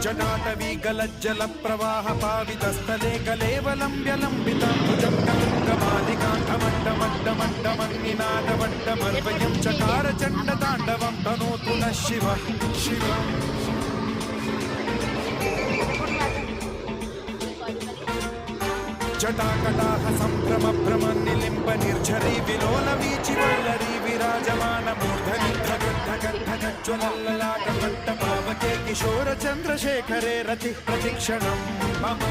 जटाटवी गलज्जल प्रवाह पावितस्थले कलेवलम्ब्यलम्बितं भुजङ्गमट्टमट्टमट्टमट्टमन्निनादवट्टमर्वयं चकार चण्डताण्डवं तनोतु नः शिवः शिवम् जटाकटाह सम्भ्रम भ्रम निलिम्ब निर्झरी विलोल वीचि वल्लरी विराजमान मूर्धनि धगद्धगद्धगज्ज्वलल्ललाट पट्टपावके किशोर चन्द्रशेखरे रतिः प्रतिक्षणं मम